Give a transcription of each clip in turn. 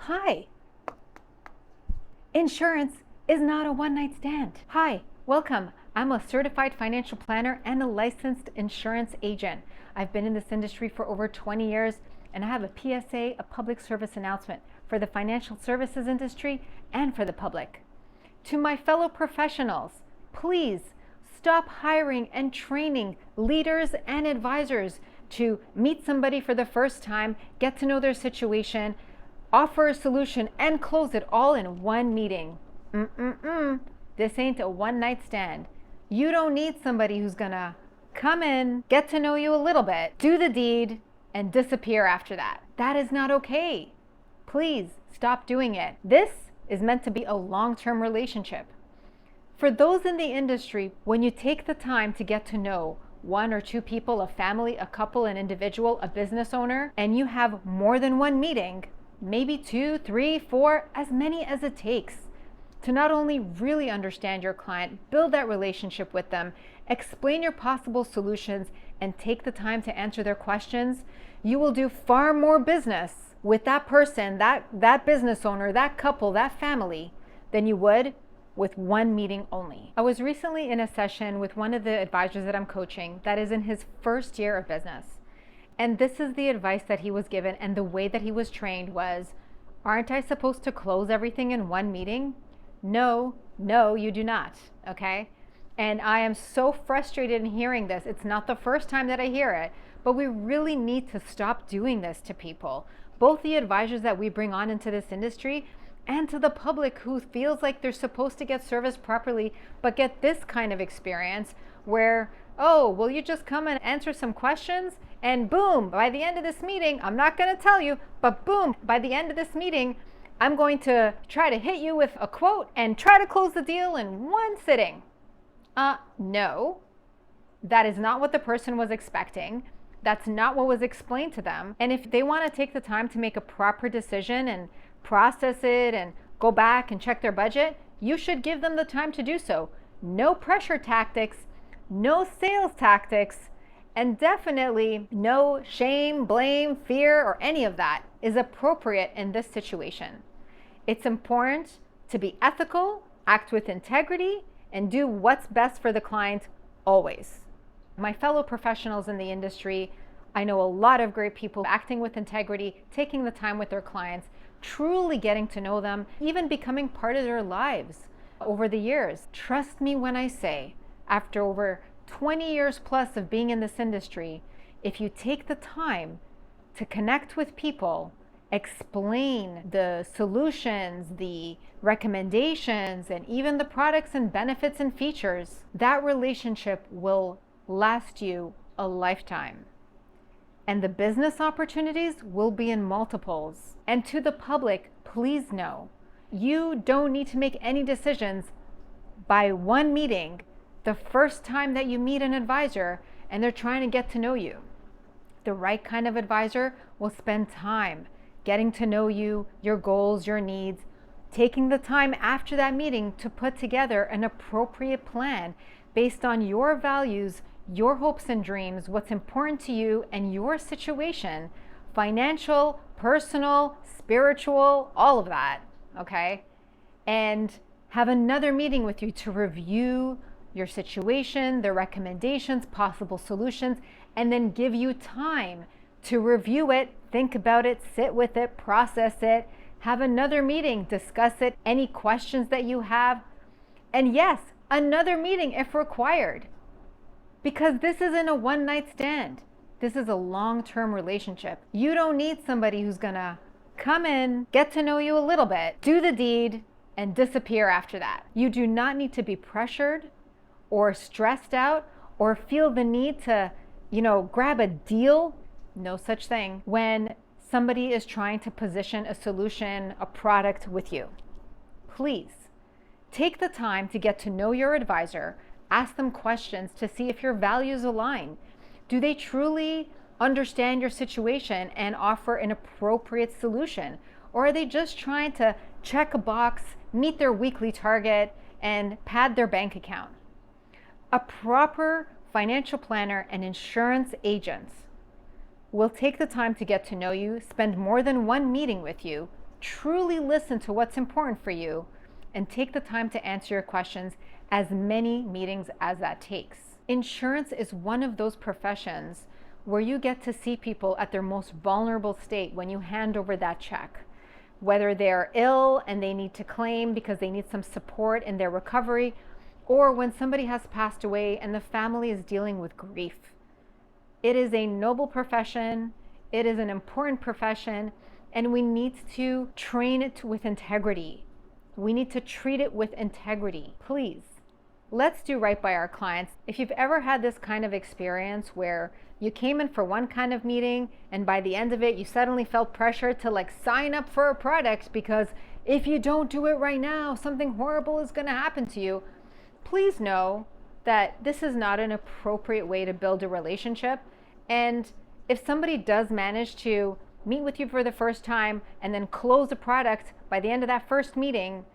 Hi. Insurance is not a one-night stand. Hi, welcome. I'm a certified financial planner and a licensed insurance agent. I've been in this industry for over 20 years, and I have a PSA, a public service announcement for the financial services industry and for the public. To my fellow professionals, please stop hiring and training leaders and advisors to meet somebody for the first time, get to know their situation, offer a solution, and close it all in one meeting. This ain't a one-night stand. You don't need somebody who's gonna come in, get to know you a little bit, do the deed, and disappear after that. That is not okay. Please stop doing it. This is meant to be a long-term relationship. For those in the industry, when you take the time to get to know one or two people, a family, a couple, an individual, a business owner, and you have more than one meeting, maybe 2, 3, 4, as many as it takes, to not only really understand your client, build that relationship with them, explain your possible solutions, and take the time to answer their questions, you will do far more business with that person, that business owner, that couple, that family, than you would with one meeting only. I was recently in a session with one of the advisors that I'm coaching that is in his first year of business. And this is the advice that he was given, and the way that he was trained was, aren't I supposed to close everything in one meeting? No, you do not, okay? And I am so frustrated in hearing this. It's not the first time that I hear it, but we really need to stop doing this to people. Both the advisors that we bring on into this industry and to the public who feels like they're supposed to get service properly, but get this kind of experience where, oh, will you just come and answer some questions? And boom, by the end of this meeting, I'm not going to tell you, but boom, by the end of this meeting, I'm going to try to hit you with a quote and try to close the deal in one sitting. No, that is not what the person was expecting. That's not what was explained to them. And if they want to take the time to make a proper decision and process it and go back and check their budget, you should give them the time to do so. No pressure tactics, no sales tactics, and definitely no shame, blame, fear, or any of that is appropriate in this situation. It's important to be ethical, act with integrity, and do what's best for the client always. My fellow professionals in the industry, I know a lot of great people acting with integrity, taking the time with their clients, truly getting to know them, even becoming part of their lives over the years. Trust me when I say, after over 20 years plus of being in this industry, if you take the time to connect with people, explain the solutions, the recommendations, and even the products and benefits and features, that relationship will last you a lifetime. And the business opportunities will be in multiples. And to the public, please know, you don't need to make any decisions by one meeting the first time that you meet an advisor and they're trying to get to know you. The right kind of advisor will spend time getting to know you, your goals, your needs, taking the time after that meeting to put together an appropriate plan based on your values, your hopes and dreams, what's important to you and your situation, financial, personal, spiritual, all of that, okay? And have another meeting with you to review your situation, the recommendations, possible solutions, and then give you time to review it, think about it, sit with it, process it, have another meeting, discuss it, any questions that you have, and yes, another meeting if required. Because this isn't a one-night stand. This is a long-term relationship. You don't need somebody who's gonna come in, get to know you a little bit, do the deed, and disappear after that. You do not need to be pressured or stressed out or feel the need to, grab a deal. No such thing when somebody is trying to position a solution, a product with you. Please take the time to get to know your advisor. Ask them questions to see if your values align. Do they truly understand your situation and offer an appropriate solution? Or are they just trying to check a box, meet their weekly target, and pad their bank account? A proper financial planner and insurance agent will take the time to get to know you, spend more than one meeting with you, truly listen to what's important for you, and take the time to answer your questions, as many meetings as that takes. Insurance is one of those professions where you get to see people at their most vulnerable state when you hand over that check. Whether they're ill and they need to claim because they need some support in their recovery, or when somebody has passed away and the family is dealing with grief. It is a noble profession, it is an important profession, and we need to train it with integrity. We need to treat it with integrity. Please, let's do right by our clients. If you've ever had this kind of experience where you came in for one kind of meeting and by the end of it you suddenly felt pressure to sign up for a product because if you don't do it right now, something horrible is going to happen to you, please know that this is not an appropriate way to build a relationship. And if somebody does manage to meet with you for the first time and then close a product by the end of that first meeting,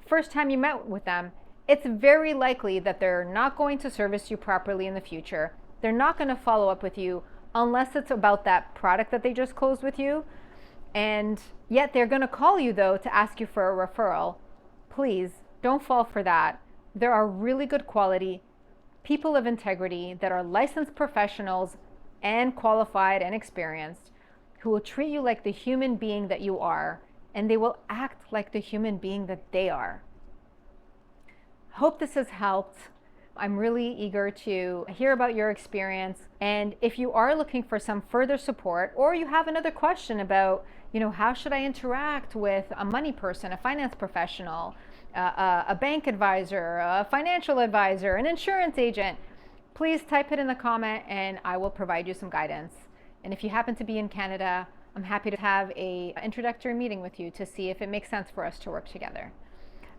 first time you met with them, it's very likely that they're not going to service you properly in the future. They're not going to follow up with you unless it's about that product that they just closed with you. And yet they're going to call you though to ask you for a referral. Please don't fall for that. There are really good quality people of integrity that are licensed professionals and qualified and experienced who will treat you like the human being that you are, and they will act like the human being that they are. Hope this has helped. I'm really eager to hear about your experience. And if you are looking for some further support, or you have another question about, how should I interact with a money person, a finance professional, a bank advisor, a financial advisor, an insurance agent, please type it in the comment and I will provide you some guidance. And if you happen to be in Canada, I'm happy to have an introductory meeting with you to see if it makes sense for us to work together.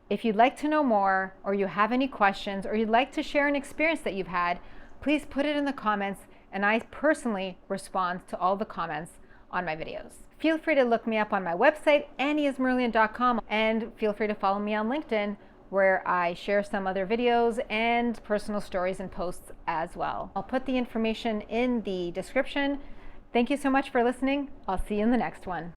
If you'd like to know more, or you have any questions, or you'd like to share an experience that you've had, please put it in the comments, and I personally respond to all the comments on my videos. Feel free to look me up on my website, annieismarillion.com, and feel free to follow me on LinkedIn, where I share some other videos and personal stories and posts as well. I'll put the information in the description. Thank you so much for listening. I'll see you in the next one.